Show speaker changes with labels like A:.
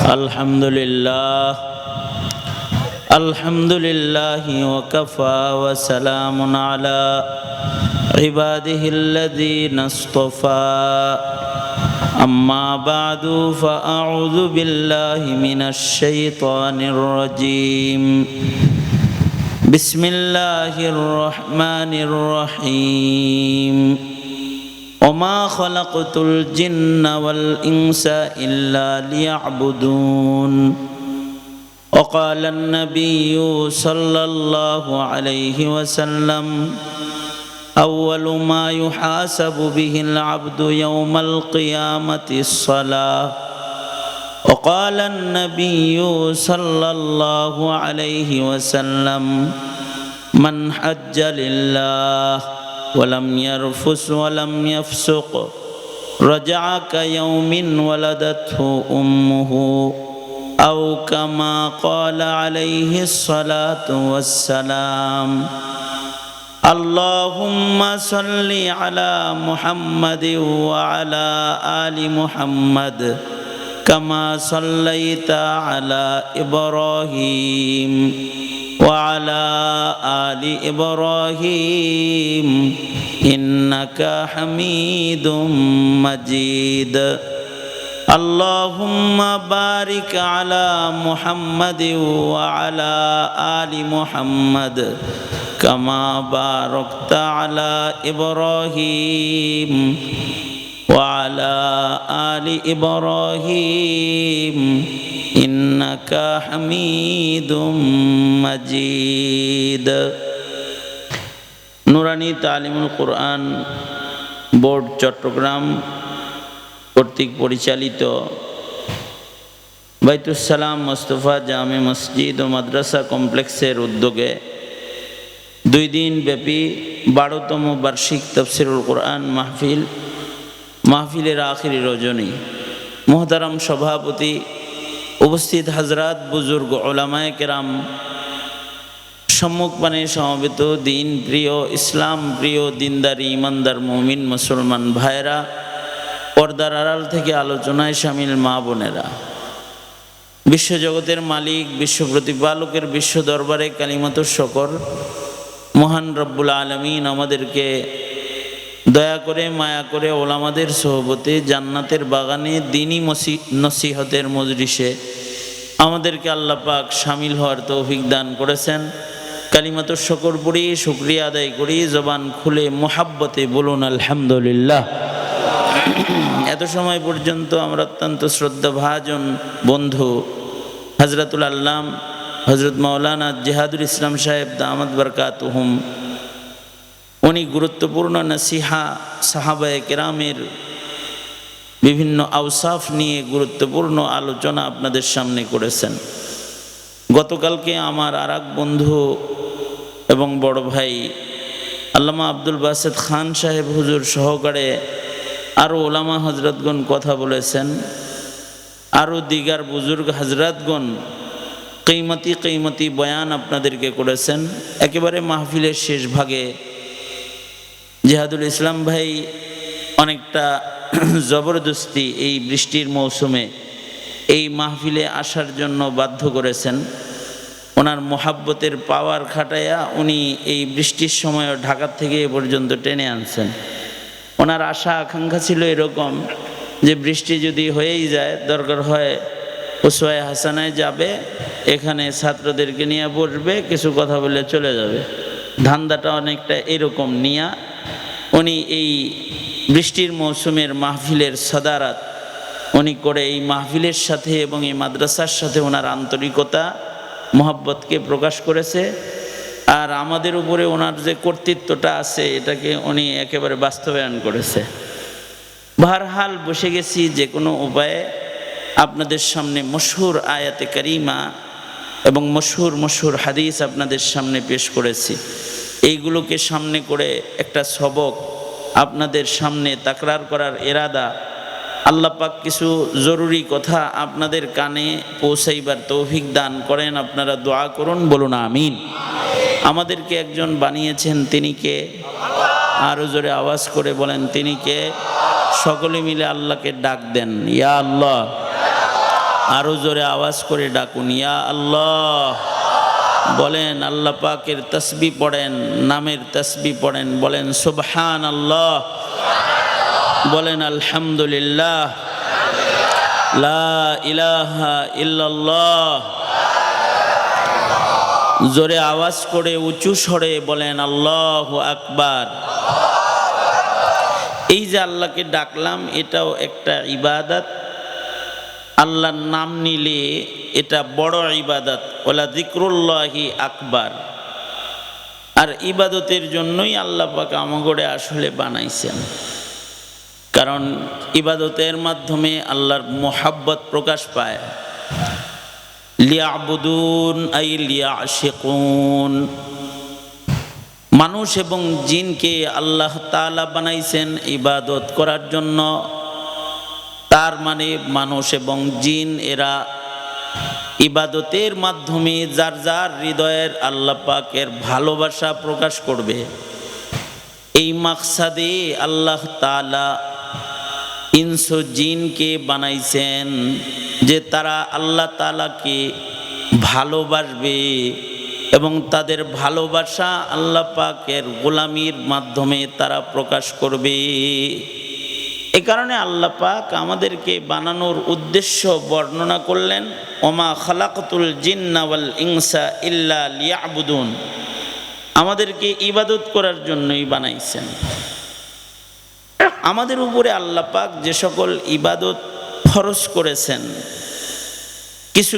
A: الحمد لله وكفى وسلام على عباده الذين اصطفى أما بعد فأعوذ بالله من الشيطان الرجيم بسم الله الرحمن الرحيم وما خلقت الجن والإنس إلا ليعبدون وقال النبي صلى الله عليه وسلم أول ما يحاسب به العبد يوم القيامة الصلاة وقال النبي صلى الله عليه وسلم من حج لله ولم يرفث ولم يفسق رجع كيوم ولدته أمه أو كما قال عليه الصلاة والسلام اللهم صل على محمد وعلى آل محمد كما صليت على إبراهيم وعلى آل إبراهيم إنك حميد مجيد اللهم بارك على محمد وعلى آل محمد كما باركت على إبراهيم وعلى آل إبراهيم إنك حميد مجيد নুরানি তালিমুল কোরআন board Chittagong কর্তৃক পরিচালিত বাইতুস সালাম মোস্তফা জামে মসজিদ ও মাদ্রাসা কমপ্লেক্সের উদ্যোগে 2 দিন ব্যাপী 12তম বার্ষিক তাফসীরুল কোরআন মাহফিলের আখিরি রজনী মুহতারাম সভাপতি উপস্থিত হযরত বুজুর্গ উলামায়ে কেরাম সম্মুখপানে সমবেত দিন প্রিয় ইসলাম প্রিয় দিনদার ইমানদার মুমিন মুসলমান ভাইরা পর্দার আড়াল থেকে আলোচনায় শামিল মা বোনেরা বিশ্বজগতের মালিক বিশ্ব প্রতিপালকের বিশ্ব দরবারে কালিমাতুর শকর মহান রব্বুল আলামিন আমাদেরকে দয়া করে মায়া করে ওলামাদের সোহবতে জান্নাতের বাগানে দ্বীনি নসিহতের মজলিসে আমাদেরকে আল্লাহ পাক শামিল হওয়ার তৌফিক দান করেছেন। কালিমাতুর শকর পড়ি শুকরিয়া আদায় করি জবান খুলে মোহাব্বতে বলুন আলহামদুলিল্লাহ। এত সময় পর্যন্ত আমরা অত্যন্ত শ্রদ্ধাভাজন বন্ধু হযরতুল আল্লাম হযরত মাওলানা জিহাদুল ইসলাম সাহেব দামাত বরকাতুহুম উনি গুরুত্বপূর্ণ নসিহা সাহাবায়ে কেরামের বিভিন্ন আওসাফ নিয়ে গুরুত্বপূর্ণ আলোচনা আপনাদের সামনে করেছেন। গতকালকে আমার আরেক বন্ধু এবং বড় ভাই আল্লামা আব্দুল বাসেত খান সাহেব হুজুর সহকারে আরও ওলামা হজরতগণ কথা বলেছেন, আরও দিগার বুজুর্গ হজরতগণ কিমতি বয়ান আপনাদেরকে করেছেন। একেবারে মাহফিলের শেষ ভাগে জিহাদুল ইসলাম ভাই অনেকটা জবরদস্তি এই বৃষ্টির মৌসুমে এই মাহফিলে আসার জন্য বাধ্য করেছেন। ওনার মোহাব্বতের পাওয়ার খাটাইয়া উনি এই বৃষ্টির সময় ঢাকা থেকে এ পর্যন্ত টেনে আনছেন। ওনার আশা আকাঙ্ক্ষা ছিল এরকম যে বৃষ্টি যদি হয়েই যায় দরকার হয় উসওয়ায়ে হাসানায় যাবে, এখানে ছাত্রদেরকে নিয়ে বসবে, কিছু কথা বলে চলে যাবে। ধান্দাটা অনেকটা এরকম নিয়া উনি এই বৃষ্টির মৌসুমের মাহফিলের সদারাত উনি করে এই মাহফিলের সাথে এবং এই মাদ্রাসার সাথে ওনার আন্তরিকতা মোহাব্বতকে প্রকাশ করেছে। আর আমাদের উপরে ওনার যে কর্তৃত্বটা আছে এটাকে উনি একেবারে বাস্তবায়ন করেছে। বহরহাল বসে গেছি যে কোনো উপায়ে আপনাদের সামনে মশহুর আয়াতে কারিমা এবং মশহুর হাদিস আপনাদের সামনে পেশ করেছি। এইগুলোকে সামনে করে একটা সবক আপনাদের সামনে তাকরার করার ইরাদা, আল্লাহ পাক কিছু জরুরি কথা আপনাদের কানে পৌঁছাইবার তৌফিক দান করেন। আপনারা দোয়া করুন, বলুন আমিন। আমাদেরকে একজন বানিয়েছেন, তিনি কে? আরো জোরে আওয়াজ করে বলেন তিনি কে? সকলে মিলে আল্লাহকে ডাক দেন, ইয়া আল্লাহ। আরো জোরে আওয়াজ করে ডাকুন, ইয়া আল্লাহ। বলেন আল্লাহ পাকের তাসবিহ পড়েন, নামের তাসবিহ পড়েন। বলেন সুবহানাল্লাহ, বলেন আলহামদুলিল্লাহ, লা ইলাহা ইল্লাল্লাহ। জোরে আওয়াজ করে উঁচু স্বরে বলেন আল্লাহু আকবার। এই যে আল্লাহকে ডাকলাম, এটাও একটা ইবাদত। আল্লাহর নাম নিলে এটা বড় ইবাদত। ওয়ালা যিকরুল্লাহি আকবার। আর ইবাদতের জন্যই আল্লাহ পাক আমাগরে আসলে বানাইছেন, কারণ ইবাদতের মাধ্যমে আল্লাহর মুহাব্বত প্রকাশ পায়। লিয়াবুদুন আই লিয়াশিকুন। মানুষ এবং জিনকে আল্লাহ তাআলা বানাইছেন ইবাদত করার জন্য। তার মানে মানুষ এবং জিন এরা ইবাদতের মাধ্যমে যার যার হৃদয়ের আল্লাহ পাকের ভালোবাসা প্রকাশ করবে। এই মাকসাদে আল্লাহ তাআলা ইনস ও জিনকে বানাইছেন যে তারা আল্লাহ তাআলাকে ভালোবাসবে এবং তাদের ভালোবাসা আল্লাহ পাকের গোলামির মাধ্যমে তারা প্রকাশ করবে। এ কারণে আল্লাহ পাক আমাদেরকে বানানোর উদ্দেশ্য বর্ণনা করলেন, ওমা খালাকতুল জিন্না ওয়াল ইনসা ইল্লা লিয়াবুদুন। আমাদেরকে ইবাদত করার জন্যই বানাইছেন। আমাদের উপরে আল্লাহ পাক যে সকল ইবাদত ফরজ করেছেন,